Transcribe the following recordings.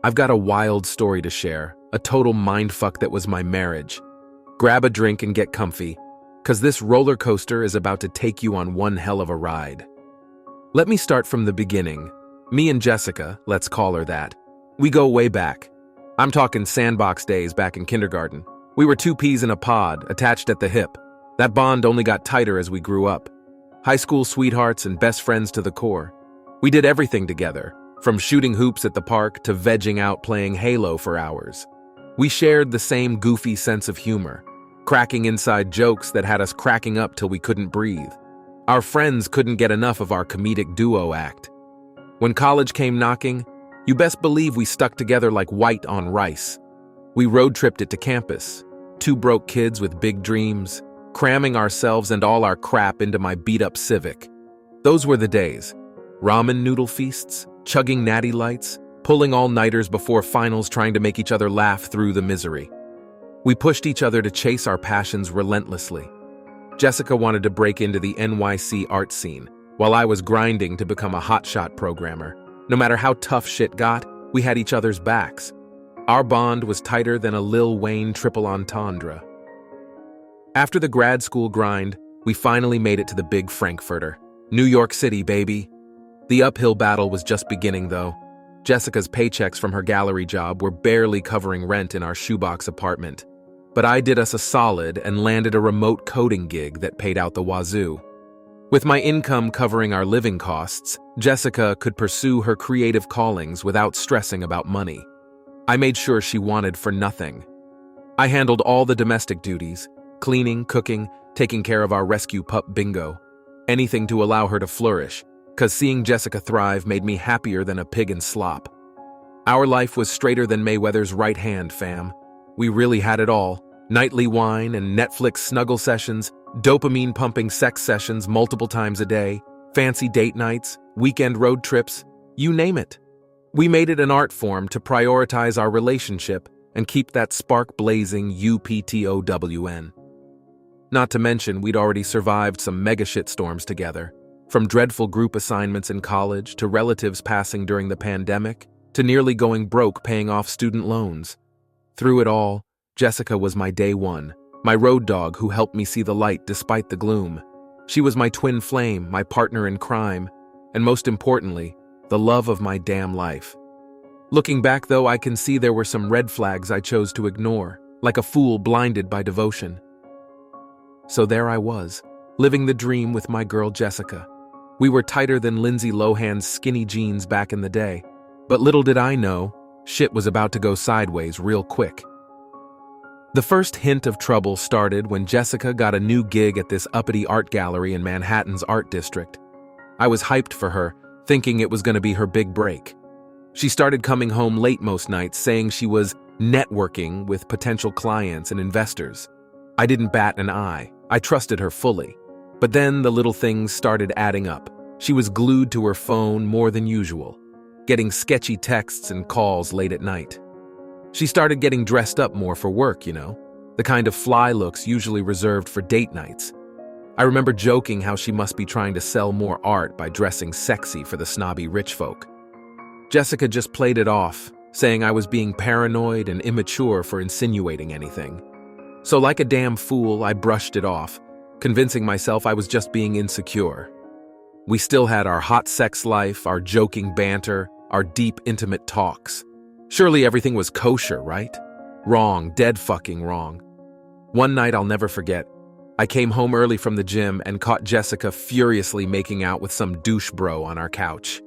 I've got a wild story to share, a total mindfuck that was my marriage. Grab a drink and get comfy, because this roller coaster is about to take you on one hell of a ride. Let me start from the beginning. Me and Jessica, let's call her that. We go way back. I'm talking sandbox days back in kindergarten. We were two peas in a pod, attached at the hip. That bond only got tighter as we grew up. High school sweethearts and best friends to the core. We did everything together, from shooting hoops at the park to vegging out playing Halo for hours. We shared the same goofy sense of humor, cracking inside jokes that had us cracking up till we couldn't breathe. Our friends couldn't get enough of our comedic duo act. When college came knocking, you best believe we stuck together like white on rice. We road-tripped it to campus, two broke kids with big dreams, cramming ourselves and all our crap into my beat-up Civic. Those were the days. Ramen noodle feasts, chugging natty lights, pulling all-nighters before finals trying to make each other laugh through the misery. We pushed each other to chase our passions relentlessly. Jessica wanted to break into the NYC art scene, while I was grinding to become a hotshot programmer. No matter how tough shit got, we had each other's backs. Our bond was tighter than a Lil Wayne triple entendre. After the grad school grind, we finally made it to the big Frankfurter. New York City, baby. The uphill battle was just beginning, though. Jessica's paychecks from her gallery job were barely covering rent in our shoebox apartment. But I did us a solid and landed a remote coding gig that paid out the wazoo. With my income covering our living costs, Jessica could pursue her creative callings without stressing about money. I made sure she wanted for nothing. I handled all the domestic duties, cleaning, cooking, taking care of our rescue pup Bingo. Anything to allow her to flourish, because seeing Jessica thrive made me happier than a pig in slop. Our life was straighter than Mayweather's right hand, fam. We really had it all. Nightly wine and Netflix snuggle sessions, dopamine-pumping sex sessions multiple times a day, fancy date nights, weekend road trips, you name it. We made it an art form to prioritize our relationship and keep that spark blazing UPTOWN. Not to mention, we'd already survived some mega shitstorms together, from dreadful group assignments in college to relatives passing during the pandemic to nearly going broke paying off student loans. Through it all, Jessica was my day one, my road dog who helped me see the light despite the gloom. She was my twin flame, my partner in crime, and most importantly, the love of my damn life. Looking back, though, I can see there were some red flags I chose to ignore, like a fool blinded by devotion. So there I was, living the dream with my girl Jessica. We were tighter than Lindsay Lohan's skinny jeans back in the day, but little did I know, shit was about to go sideways real quick. The first hint of trouble started when Jessica got a new gig at this uppity art gallery in Manhattan's art district. I was hyped for her, thinking it was going to be her big break. She started coming home late most nights, saying she was networking with potential clients and investors. I didn't bat an eye. I trusted her fully. But then the little things started adding up. She was glued to her phone more than usual, getting sketchy texts and calls late at night. She started getting dressed up more for work, the kind of fly looks usually reserved for date nights. I remember joking how she must be trying to sell more art by dressing sexy for the snobby rich folk. Jessica just played it off, saying I was being paranoid and immature for insinuating anything. So like a damn fool, I brushed it off, convincing myself I was just being insecure. We still had our hot sex life, our joking banter, our deep, intimate talks. Surely everything was kosher, right? Wrong, dead fucking wrong. One night I'll never forget. I came home early from the gym and caught Jessica furiously making out with some douche bro on our couch.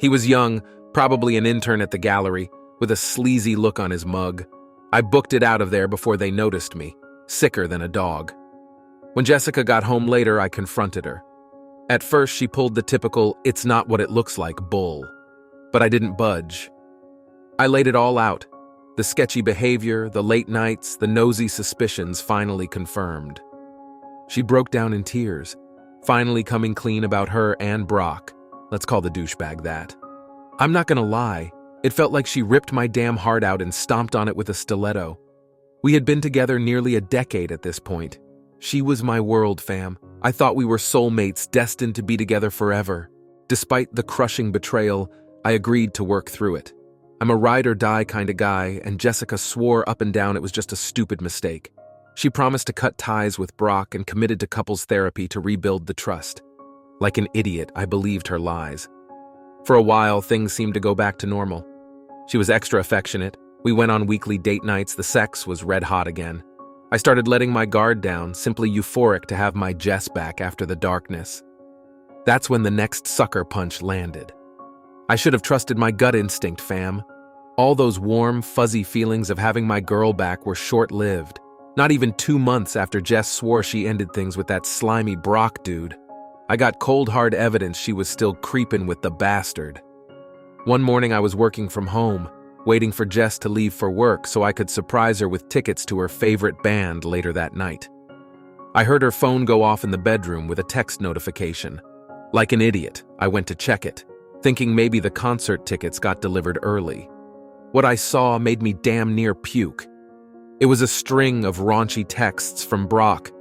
He was young, probably an intern at the gallery, with a sleazy look on his mug. I booked it out of there before they noticed me, sicker than a dog. When Jessica got home later, I confronted her. At first, she pulled the typical, "it's not what it looks like" bull. But I didn't budge. I laid it all out. The sketchy behavior, the late nights, the nosy suspicions finally confirmed. She broke down in tears, finally coming clean about her and Brock. Let's call the douchebag that. I'm not gonna lie, it felt like she ripped my damn heart out and stomped on it with a stiletto. We had been together nearly a decade at this point. She was my world, fam. I thought we were soulmates destined to be together forever. Despite the crushing betrayal, I agreed to work through it. I'm a ride or die kind of guy, and Jessica swore up and down it was just a stupid mistake. She promised to cut ties with Brock and committed to couples therapy to rebuild the trust. Like an idiot, I believed her lies. For a while, things seemed to go back to normal. She was extra affectionate. We went on weekly date nights. The sex was red hot again. I started letting my guard down, simply euphoric to have my Jess back after the darkness. That's when the next sucker punch landed. I should have trusted my gut instinct, fam. All those warm, fuzzy feelings of having my girl back were short-lived. Not even 2 months after Jess swore she ended things with that slimy Brock dude, I got cold hard evidence she was still creeping with the bastard. One morning I was working from home, waiting for Jess to leave for work so I could surprise her with tickets to her favorite band later that night. I heard her phone go off in the bedroom with a text notification. Like an idiot, I went to check it, thinking maybe the concert tickets got delivered early. What I saw made me damn near puke. It was a string of raunchy texts from Brock,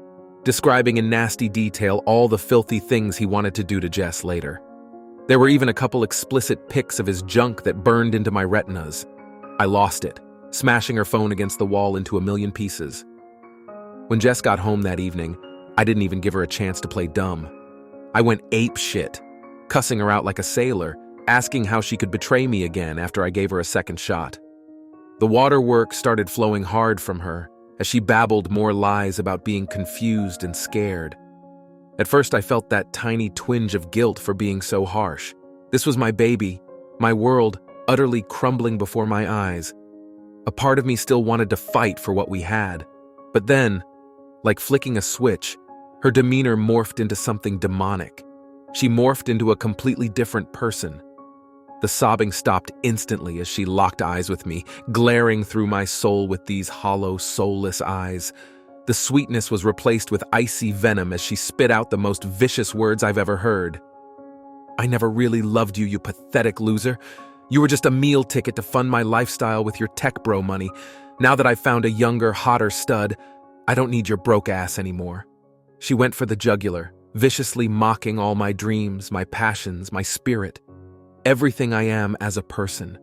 describing in nasty detail all the filthy things he wanted to do to Jess later. There were even a couple explicit pics of his junk that burned into my retinas. I lost it, smashing her phone against the wall into a million pieces. When Jess got home that evening, I didn't even give her a chance to play dumb. I went ape shit, cussing her out like a sailor, asking how she could betray me again after I gave her a second shot. The waterworks started flowing hard from her as she babbled more lies about being confused and scared. At first I felt that tiny twinge of guilt for being so harsh. This was my baby, my world utterly crumbling before my eyes. A part of me still wanted to fight for what we had. But then, like flicking a switch, her demeanor morphed into something demonic. She morphed into a completely different person. The sobbing stopped instantly as she locked eyes with me, glaring through my soul with these hollow, soulless eyes. The sweetness was replaced with icy venom as she spit out the most vicious words I've ever heard. "I never really loved you, you pathetic loser. You were just a meal ticket to fund my lifestyle with your tech bro money. Now that I've found a younger, hotter stud, I don't need your broke ass anymore." She went for the jugular, viciously mocking all my dreams, my passions, my spirit. Everything I am as a person.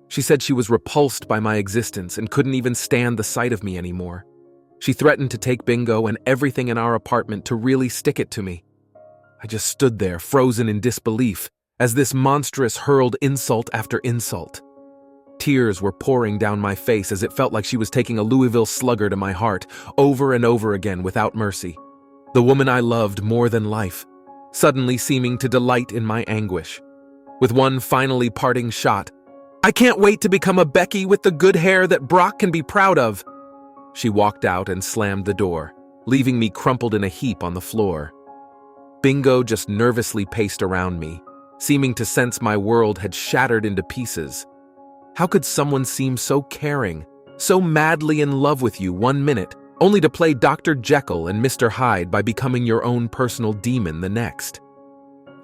She said she was repulsed by my existence and couldn't even stand the sight of me anymore. She threatened to take Bingo and everything in our apartment to really stick it to me. I just stood there, frozen in disbelief, as this monstrous hurled insult after insult. Tears were pouring down my face as it felt like she was taking a Louisville Slugger to my heart, over and over again without mercy. The woman I loved more than life, suddenly seeming to delight in my anguish. With one finally parting shot, "I can't wait to become a Becky with the good hair that Brock can be proud of." She walked out and slammed the door, leaving me crumpled in a heap on the floor. Bingo just nervously paced around me, seeming to sense my world had shattered into pieces. How could someone seem so caring, so madly in love with you 1 minute, only to play Dr. Jekyll and Mr. Hyde by becoming your own personal demon the next?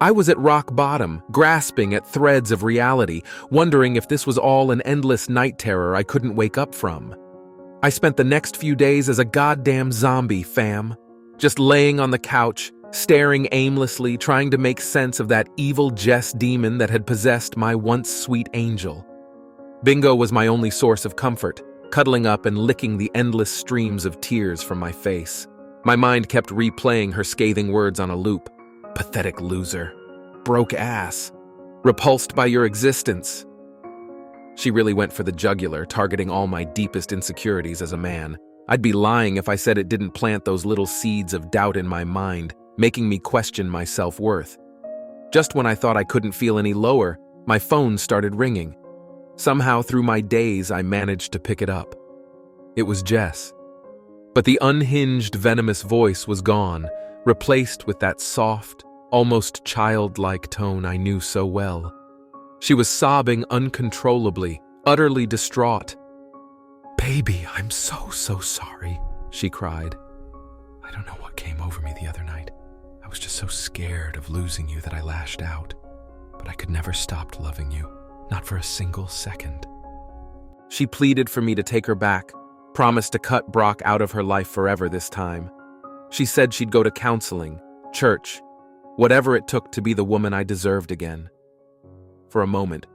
I was at rock bottom, grasping at threads of reality, wondering if this was all an endless night terror I couldn't wake up from. I spent the next few days as a goddamn zombie, fam. Just laying on the couch, staring aimlessly, trying to make sense of that evil Jess demon that had possessed my once sweet angel. Bingo was my only source of comfort, cuddling up and licking the endless streams of tears from my face. My mind kept replaying her scathing words on a loop. "Pathetic loser. Broke ass. Repulsed by your existence." She really went for the jugular, targeting all my deepest insecurities as a man. I'd be lying if I said it didn't plant those little seeds of doubt in my mind, making me question my self-worth. Just when I thought I couldn't feel any lower, my phone started ringing. Somehow through my daze, I managed to pick it up. It was Jess. But the unhinged, venomous voice was gone, replaced with that soft, almost childlike tone I knew so well. She was sobbing uncontrollably, utterly distraught. "Baby, I'm so sorry," she cried. "I don't know what came over me the other night. I was just so scared of losing you that I lashed out. But I could never stop loving you, not for a single second." She pleaded for me to take her back, promised to cut Brock out of her life forever this time. She said she'd go to counseling, church, whatever it took to be the woman I deserved again. For a moment,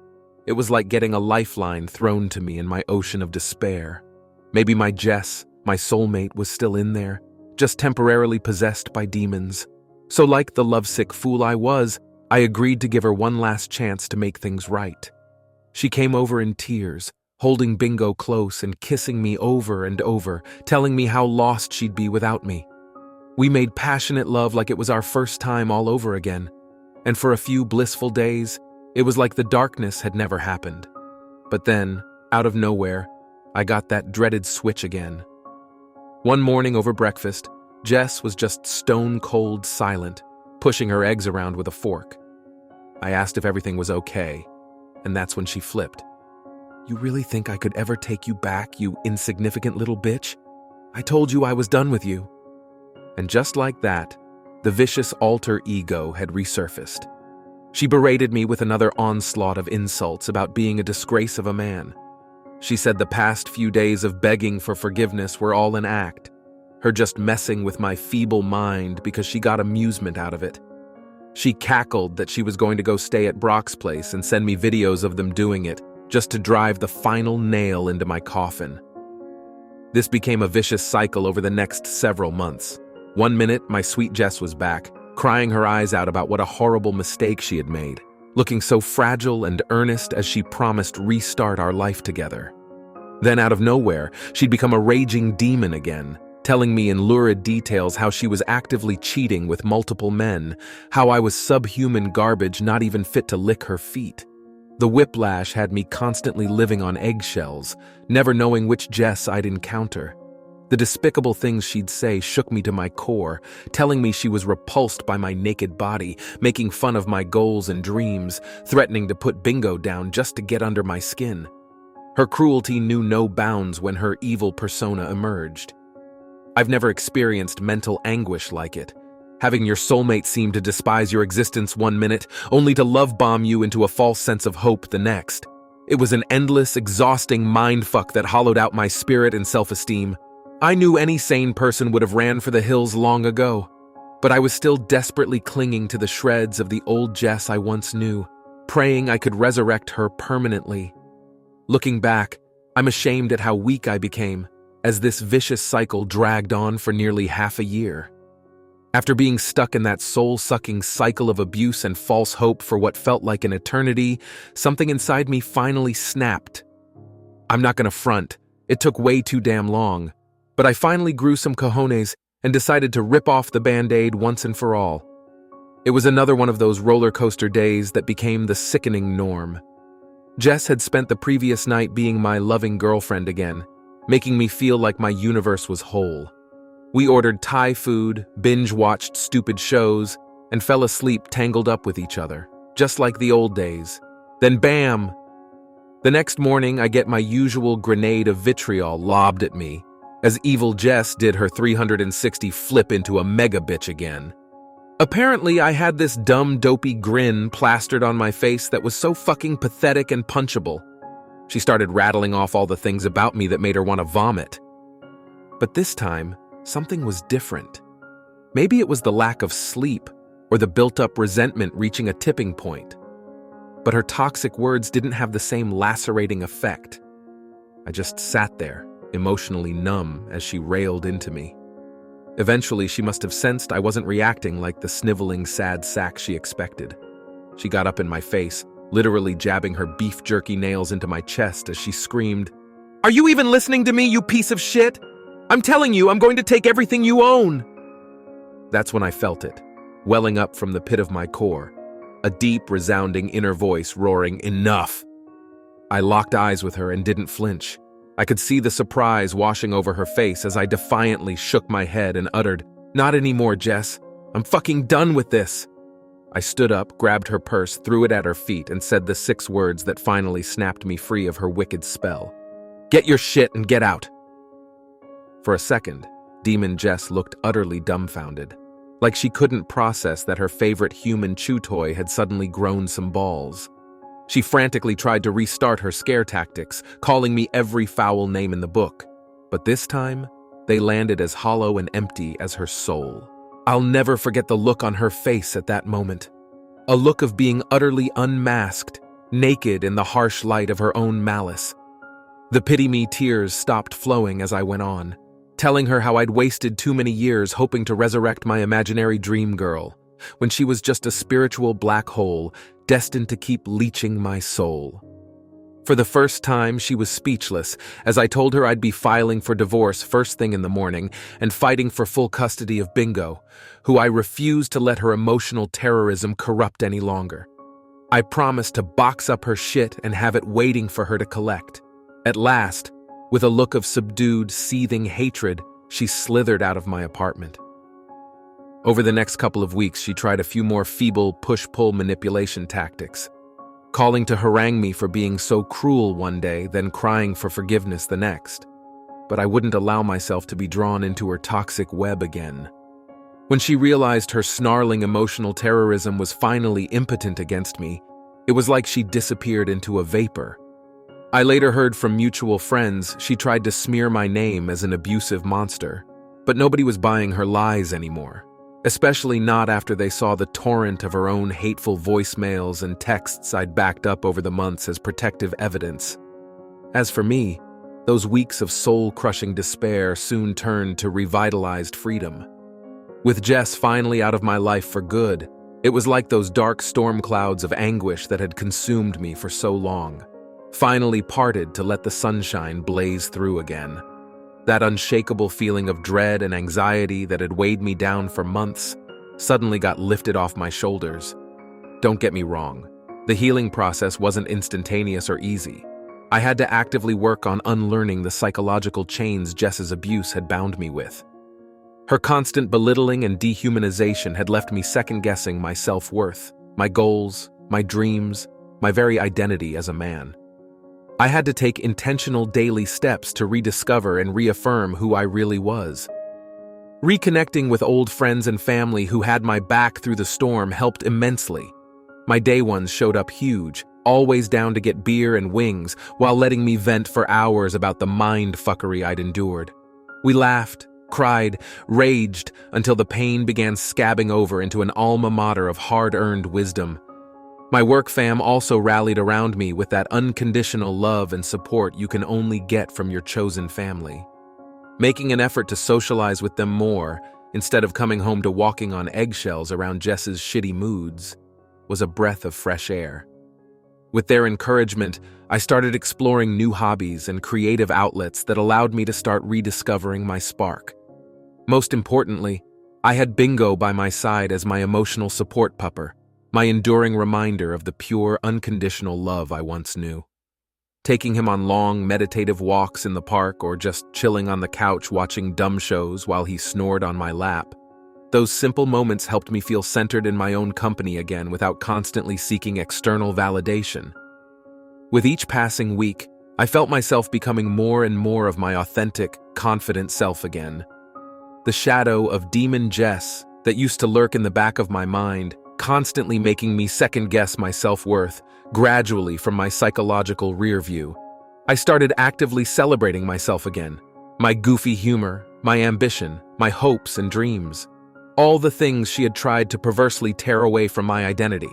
It was like getting a lifeline thrown to me in my ocean of despair. Maybe my Jess, my soulmate, was still in there, just temporarily possessed by demons. So like the lovesick fool I was, I agreed to give her one last chance to make things right. She came over in tears, holding Bingo close and kissing me over and over, telling me how lost she'd be without me. We made passionate love like it was our first time all over again, and for a few blissful days, it was like the darkness had never happened. But then, out of nowhere, I got that dreaded switch again. One morning over breakfast, Jess was just stone-cold silent, pushing her eggs around with a fork. I asked if everything was okay, and that's when she flipped. "You really think I could ever take you back, you insignificant little bitch? I told you I was done with you." And just like that, the vicious alter ego had resurfaced. She berated me with another onslaught of insults about being a disgrace of a man. She said the past few days of begging for forgiveness were all an act, her just messing with my feeble mind because she got amusement out of it. She cackled that she was going to go stay at Brock's place and send me videos of them doing it, just to drive the final nail into my coffin. This became a vicious cycle over the next several months. One minute, my sweet Jess was back, crying her eyes out about what a horrible mistake she had made, looking so fragile and earnest as she promised restart our life together. Then out of nowhere, she'd become a raging demon again, telling me in lurid details how she was actively cheating with multiple men, how I was subhuman garbage not even fit to lick her feet. The whiplash had me constantly living on eggshells, never knowing which Jess I'd encounter. The despicable things she'd say shook me to my core, telling me she was repulsed by my naked body, making fun of my goals and dreams, threatening to put Bingo down just to get under my skin. Her cruelty knew no bounds when her evil persona emerged. I've never experienced mental anguish like it. Having your soulmate seem to despise your existence one minute, only to love bomb you into a false sense of hope the next. It was an endless, exhausting mindfuck that hollowed out my spirit and self-esteem. I knew any sane person would have ran for the hills long ago, but I was still desperately clinging to the shreds of the old Jess I once knew, praying I could resurrect her permanently. Looking back, I'm ashamed at how weak I became, as this vicious cycle dragged on for nearly half a year. After being stuck in that soul-sucking cycle of abuse and false hope for what felt like an eternity, something inside me finally snapped. I'm not gonna front, it took way too damn long, but I finally grew some cojones and decided to rip off the Band-Aid once and for all. It was another one of those roller coaster days that became the sickening norm. Jess had spent the previous night being my loving girlfriend again, making me feel like my universe was whole. We ordered Thai food, binge-watched stupid shows, and fell asleep tangled up with each other, just like the old days. Then bam! The next morning, I get my usual grenade of vitriol lobbed at me, as evil Jess did her 360 flip into a mega bitch again. Apparently, I had this dumb, dopey grin plastered on my face that was so fucking pathetic and punchable. She started rattling off all the things about me that made her want to vomit. But this time, something was different. Maybe it was the lack of sleep or the built-up resentment reaching a tipping point. But her toxic words didn't have the same lacerating effect. I just sat there, emotionally numb as she railed into me. Eventually, she must have sensed I wasn't reacting like the sniveling, sad sack she expected. She got up in my face, literally jabbing her beef jerky nails into my chest as she screamed, "Are you even listening to me, you piece of shit? I'm telling you, I'm going to take everything you own!" That's when I felt it, welling up from the pit of my core, a deep, resounding inner voice roaring, "Enough!" I locked eyes with her and didn't flinch. I could see the surprise washing over her face as I defiantly shook my head and uttered, "Not anymore, Jess. I'm fucking done with this." I stood up, grabbed her purse, threw it at her feet, and said the 6 words that finally snapped me free of her wicked spell. "Get your shit and get out." For a second, Demon Jess looked utterly dumbfounded, like she couldn't process that her favorite human chew toy had suddenly grown some balls. She frantically tried to restart her scare tactics, calling me every foul name in the book. But this time, they landed as hollow and empty as her soul. I'll never forget the look on her face at that moment. A look of being utterly unmasked, naked in the harsh light of her own malice. The pity-me tears stopped flowing as I went on, telling her how I'd wasted too many years hoping to resurrect my imaginary dream girl, when she was just a spiritual black hole destined to keep leeching my soul. For the first time, she was speechless as I told her I'd be filing for divorce first thing in the morning and fighting for full custody of Bingo, who I refused to let her emotional terrorism corrupt any longer. I promised to box up her shit and have it waiting for her to collect. At last, with a look of subdued, seething hatred, she slithered out of my apartment. Over the next couple of weeks, she tried a few more feeble push-pull manipulation tactics, calling to harangue me for being so cruel one day, then crying for forgiveness the next. But I wouldn't allow myself to be drawn into her toxic web again. When she realized her snarling emotional terrorism was finally impotent against me, it was like she disappeared into a vapor. I later heard from mutual friends she tried to smear my name as an abusive monster, but nobody was buying her lies anymore. Especially not after they saw the torrent of her own hateful voicemails and texts I'd backed up over the months as protective evidence. As for me, those weeks of soul-crushing despair soon turned to revitalized freedom. With Jess finally out of my life for good, it was like those dark storm clouds of anguish that had consumed me for so long, finally parted to let the sunshine blaze through again. That unshakable feeling of dread and anxiety that had weighed me down for months suddenly got lifted off my shoulders. Don't get me wrong, the healing process wasn't instantaneous or easy. I had to actively work on unlearning the psychological chains Jess's abuse had bound me with. Her constant belittling and dehumanization had left me second-guessing my self-worth, my goals, my dreams, my very identity as a man. I had to take intentional daily steps to rediscover and reaffirm who I really was. Reconnecting with old friends and family who had my back through the storm helped immensely. My day ones showed up huge, always down to get beer and wings while letting me vent for hours about the mind-fuckery I'd endured. We laughed, cried, raged until the pain began scabbing over into an alma mater of hard-earned wisdom. My work fam also rallied around me with that unconditional love and support you can only get from your chosen family. Making an effort to socialize with them more, instead of coming home to walking on eggshells around Jess's shitty moods, was a breath of fresh air. With their encouragement, I started exploring new hobbies and creative outlets that allowed me to start rediscovering my spark. Most importantly, I had Bingo by my side as my emotional support pupper, my enduring reminder of the pure, unconditional love I once knew. Taking him on long, meditative walks in the park or just chilling on the couch watching dumb shows while he snored on my lap, those simple moments helped me feel centered in my own company again without constantly seeking external validation. With each passing week, I felt myself becoming more and more of my authentic, confident self again. The shadow of Demon Jess that used to lurk in the back of my mind, constantly making me second-guess my self-worth, gradually from my psychological rear view. I started actively celebrating myself again. My goofy humor, my ambition, my hopes and dreams. All the things she had tried to perversely tear away from my identity.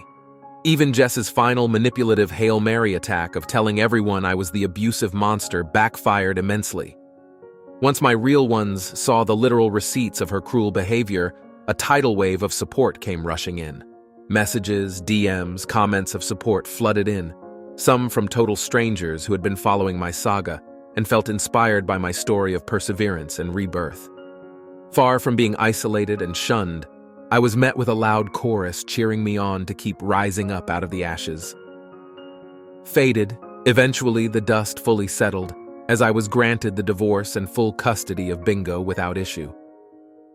Even Jess's final manipulative Hail Mary attack of telling everyone I was the abusive monster backfired immensely. Once my real ones saw the literal receipts of her cruel behavior, a tidal wave of support came rushing in. Messages, DMs, comments of support flooded in, some from total strangers who had been following my saga and felt inspired by my story of perseverance and rebirth. Far from being isolated and shunned, I was met with a loud chorus cheering me on to keep rising up out of the ashes. Faded, eventually the dust fully settled, as I was granted the divorce and full custody of Bingo without issue.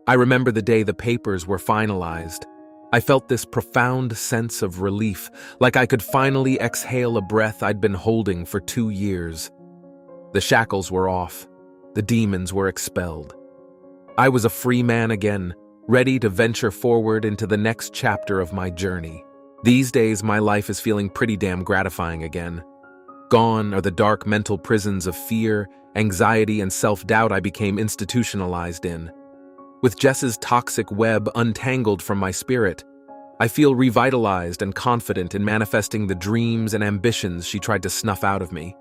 I remember the day the papers were finalized. I felt this profound sense of relief, like I could finally exhale a breath I'd been holding for 2 years. The shackles were off. The demons were expelled. I was a free man again, ready to venture forward into the next chapter of my journey. These days, my life is feeling pretty damn gratifying again. Gone are the dark mental prisons of fear, anxiety, and self-doubt I became institutionalized in. With Jess's toxic web untangled from my spirit, I feel revitalized and confident in manifesting the dreams and ambitions she tried to snuff out of me.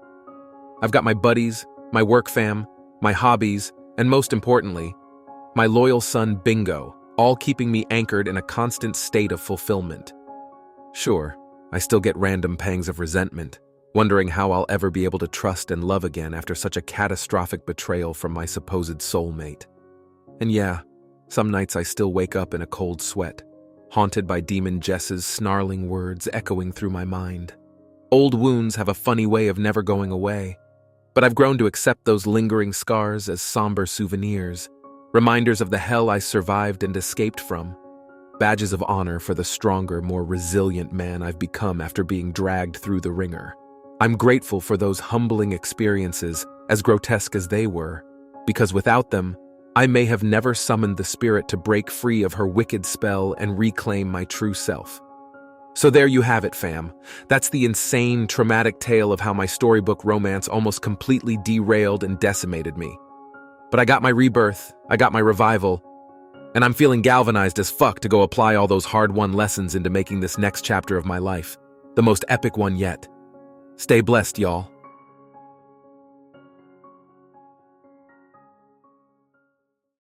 I've got my buddies, my work fam, my hobbies, and most importantly, my loyal son Bingo, all keeping me anchored in a constant state of fulfillment. Sure, I still get random pangs of resentment, wondering how I'll ever be able to trust and love again after such a catastrophic betrayal from my supposed soulmate. And yeah, some nights I still wake up in a cold sweat, haunted by Demon Jess's snarling words echoing through my mind. Old wounds have a funny way of never going away, but I've grown to accept those lingering scars as somber souvenirs, reminders of the hell I survived and escaped from, badges of honor for the stronger, more resilient man I've become after being dragged through the ringer. I'm grateful for those humbling experiences, as grotesque as they were, because without them, I may have never summoned the spirit to break free of her wicked spell and reclaim my true self. So there you have it, fam. That's the insane, traumatic tale of how my storybook romance almost completely derailed and decimated me. But I got my rebirth, I got my revival, and I'm feeling galvanized as fuck to go apply all those hard-won lessons into making this next chapter of my life, the most epic one yet. Stay blessed, y'all.